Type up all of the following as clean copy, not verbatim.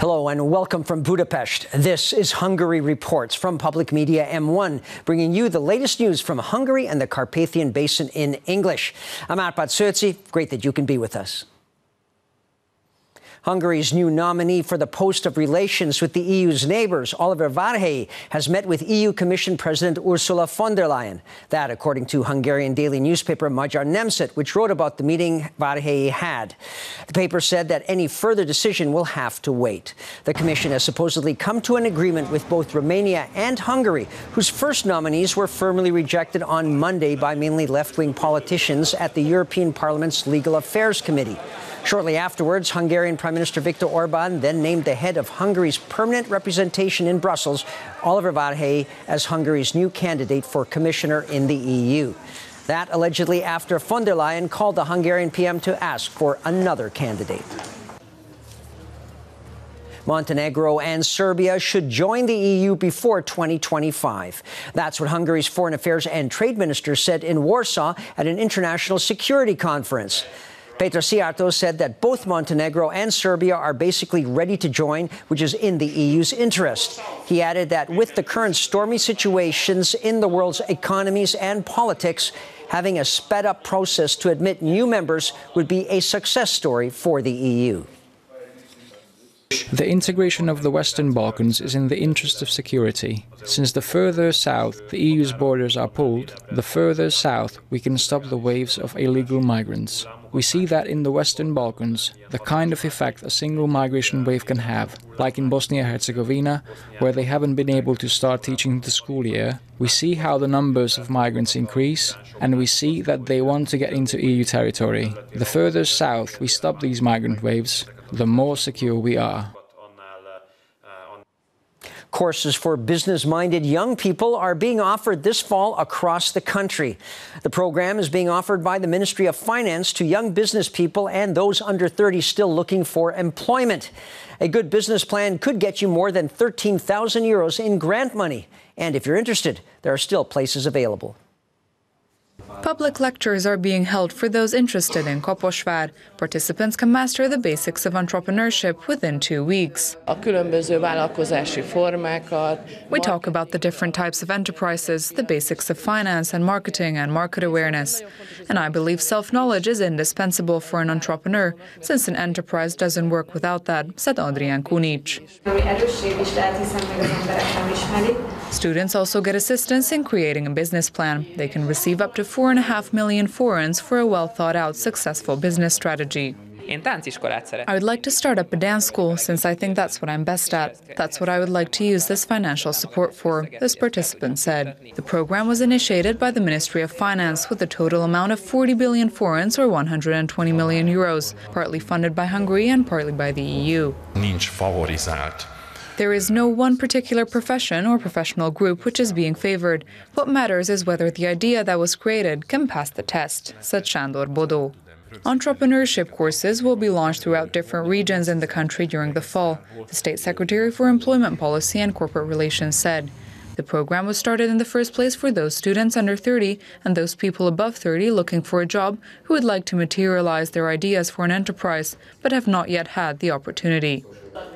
Hello and welcome from Budapest. This is Hungary Reports from Public Media M1, bringing you the latest news from Hungary and the Carpathian Basin in English. I'm Árpád Szőci. Great that you can be with us. Hungary's new nominee for the post of relations with the EU's neighbours, Oliver Várhelyi, has met with EU Commission President Ursula von der Leyen. That, according to Hungarian daily newspaper Magyar Nemzet, which wrote about the meeting Várhelyi had. The paper said that any further decision will have to wait. The Commission has supposedly come to an agreement with both Romania and Hungary, whose first nominees were firmly rejected on Monday by mainly left-wing politicians at the European Parliament's Legal Affairs Committee. Shortly afterwards, Hungarian Prime Minister Viktor Orbán then named the head of Hungary's permanent representation in Brussels, Oliver Várhelyi, as Hungary's new candidate for commissioner in the EU. That allegedly after von der Leyen called the Hungarian PM to ask for another candidate. Montenegro and Serbia should join the EU before 2025. That's what Hungary's Foreign Affairs and Trade Minister said in Warsaw at an international security conference. Péter Szijjártó said that both Montenegro and Serbia are basically ready to join, which is in the EU's interest. He added that with the current stormy situations in the world's economies and politics, having a sped-up process to admit new members would be a success story for the EU. The integration of the Western Balkans is in the interest of security. Since the further south the EU's borders are pulled, the further south we can stop the waves of illegal migrants. We see that in the Western Balkans, the kind of effect a single migration wave can have, like in Bosnia-Herzegovina, where they haven't been able to start teaching the school year. We see how the numbers of migrants increase, and we see that they want to get into EU territory. The further south we stop these migrant waves, the more secure we are. Courses for business-minded young people are being offered this fall across the country. The program is being offered by the Ministry of Finance to young business people and those under 30 still looking for employment. A good business plan could get you more than 13,000 euros in grant money. And if you're interested, there are still places available. Public lectures are being held for those interested in Kaposvár. Participants can master the basics of entrepreneurship within 2 weeks. We talk about the different types of enterprises, the basics of finance and market awareness. And I believe self-knowledge is indispensable for an entrepreneur, since an enterprise doesn't work without that, said Adrián Kunics. Students also get assistance in creating a business plan. They can receive up to 4.5 million forints for a well-thought-out, successful business strategy. I would like to start up a dance school, since I think that's what I'm best at. That's what I would like to use this financial support for, this participant said. The program was initiated by the Ministry of Finance with a total amount of 40 billion forints, or 120 million euros, partly funded by Hungary and partly by the EU. There is no one particular profession or professional group which is being favored. What matters is whether the idea that was created can pass the test, said Sándor Bodó. Entrepreneurship courses will be launched throughout different regions in the country during the fall, the State Secretary for Employment Policy and Corporate Relations said. The program was started in the first place for those students under 30 and those people above 30 looking for a job who would like to materialize their ideas for an enterprise but have not yet had the opportunity.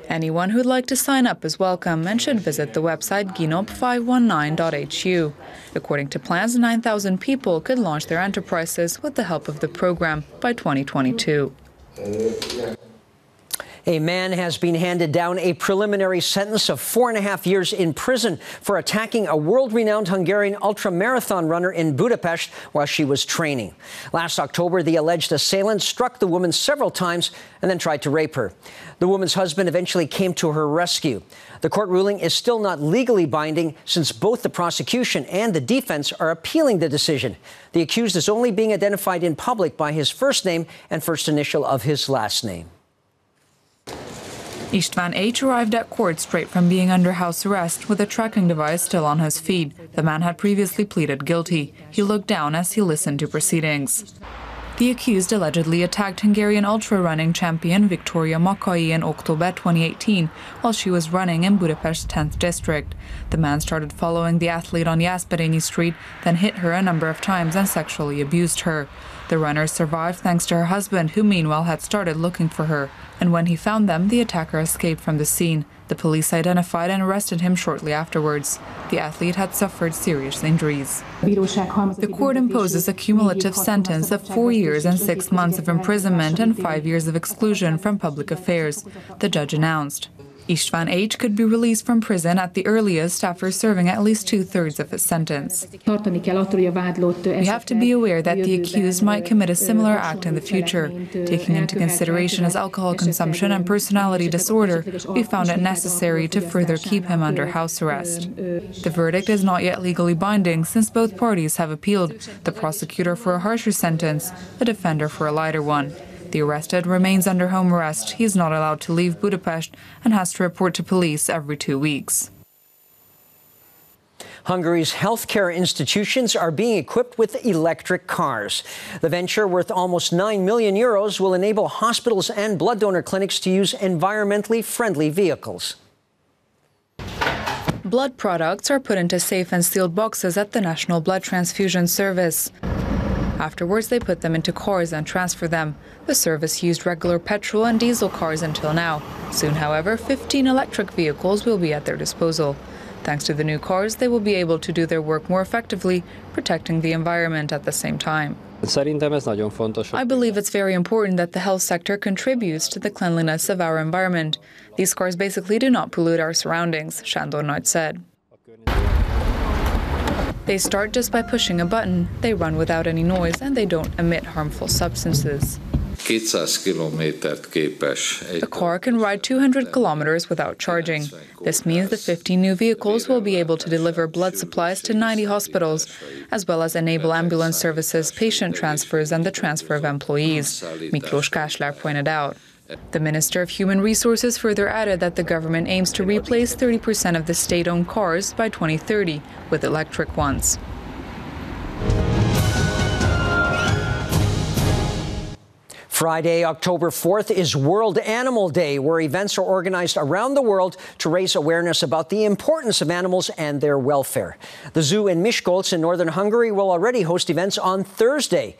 Anyone who'd like to sign up is welcome and should visit the website ginop519.hu. According to plans, 9,000 people could launch their enterprises with the help of the program by 2022. A man has been handed down a preliminary sentence of 4.5 years in prison for attacking a world-renowned Hungarian ultramarathon runner in Budapest while she was training. Last October, the alleged assailant struck the woman several times and then tried to rape her. The woman's husband eventually came to her rescue. The court ruling is still not legally binding, since both the prosecution and the defense are appealing the decision. The accused is only being identified in public by his first name and first initial of his last name. István H. arrived at court straight from being under house arrest with a tracking device still on his feet. The man had previously pleaded guilty. He looked down as he listened to proceedings. The accused allegedly attacked Hungarian ultra-running champion Victoria Makai in October 2018 while she was running in Budapest's 10th district. The man started following the athlete on Jászberény Street, then hit her a number of times and sexually abused her. The runner survived thanks to her husband, who meanwhile had started looking for her. And when he found them, the attacker escaped from the scene. The police identified and arrested him shortly afterwards. The athlete had suffered serious injuries. The court imposes a cumulative sentence of 4 years and 6 months of imprisonment and 5 years of exclusion from public affairs, the judge announced. István H. could be released from prison at the earliest after serving at least 2/3 of his sentence. We have to be aware that the accused might commit a similar act in the future. Taking into consideration his alcohol consumption and personality disorder, we found it necessary to further keep him under house arrest. The verdict is not yet legally binding since both parties have appealed, the prosecutor for a harsher sentence, the defender for a lighter one. The arrested remains under home arrest. He is not allowed to leave Budapest and has to report to police every 2 weeks. Hungary's healthcare institutions are being equipped with electric cars. The venture, worth almost €9 million, will enable hospitals and blood donor clinics to use environmentally friendly vehicles. Blood products are put into safe and sealed boxes at the National Blood Transfusion Service. Afterwards, they put them into cars and transfer them. The service used regular petrol and diesel cars until now. Soon, however, 15 electric vehicles will be at their disposal. Thanks to the new cars, they will be able to do their work more effectively, protecting the environment at the same time. I believe it's very important that the health sector contributes to the cleanliness of our environment. These cars basically do not pollute our surroundings, Sándor Nagy said. They start just by pushing a button, they run without any noise, and they don't emit harmful substances. The car can ride 200 kilometers without charging. This means the 15 new vehicles will be able to deliver blood supplies to 90 hospitals, as well as enable ambulance services, patient transfers, and the transfer of employees, Miklós Kásler pointed out. The Minister of Human Resources further added that the government aims to replace 30% of the state-owned cars by 2030 with electric ones. Friday, October 4th, is World Animal Day, where events are organized around the world to raise awareness about the importance of animals and their welfare. The zoo in Miskolc in northern Hungary will already host events on Thursday.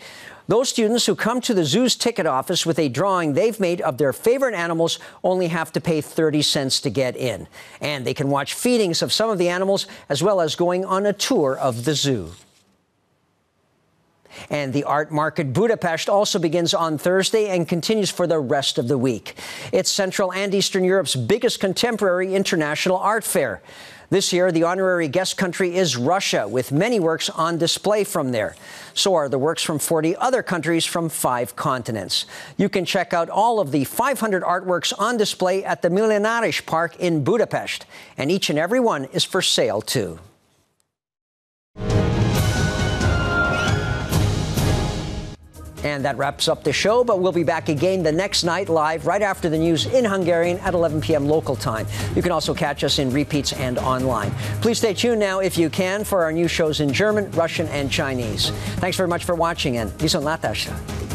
Those students who come to the zoo's ticket office with a drawing they've made of their favorite animals only have to pay 30 cents to get in. And they can watch feedings of some of the animals, as well as going on a tour of the zoo. And the art market Budapest also begins on Thursday and continues for the rest of the week. It's Central and Eastern Europe's biggest contemporary international art fair. This year, the honorary guest country is Russia, with many works on display from there. So are the works from 40 other countries from 5 continents. You can check out all of the 500 artworks on display at the Millenáris Park in Budapest. And each and every one is for sale, too. And that wraps up the show, but we'll be back again the next night live right after the news in Hungarian at 11 p.m. local time. You can also catch us in repeats and online. Please stay tuned now, if you can, for our new shows in German, Russian, and Chinese. Thanks very much for watching, and viszontlátásra.